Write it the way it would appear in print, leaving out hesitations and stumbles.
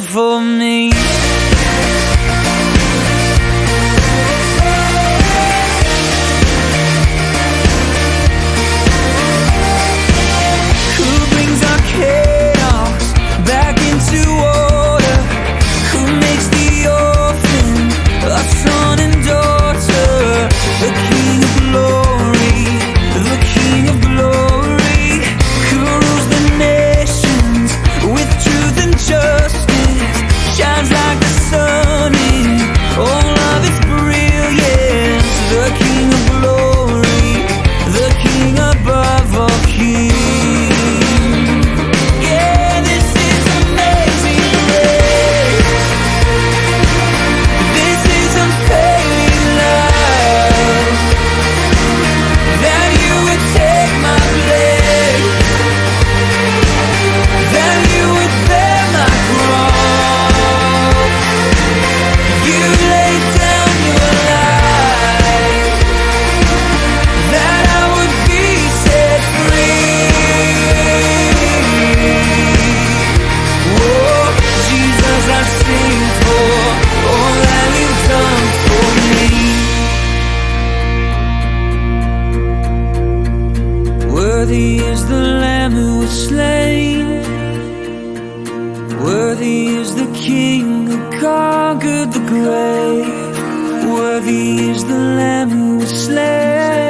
for me. Who brings our chaos back into order? Who makes the orphan a son and daughter? The King of glory, the King of glory, who rules the nations with truth and justice, shines like the sun in all of its brilliance. The King of glory, the King above all kings. Yeah, this is amazing grace. This is unfailing love, that you would take my place, that you would bear my cross. You laid down your life, that I would be set free. Oh, Jesus, I sing for all that you've done for me. Worthy is the Lamb who was slain. Worthy is the King who conquered the grave. Worthy is the Lamb who was slain.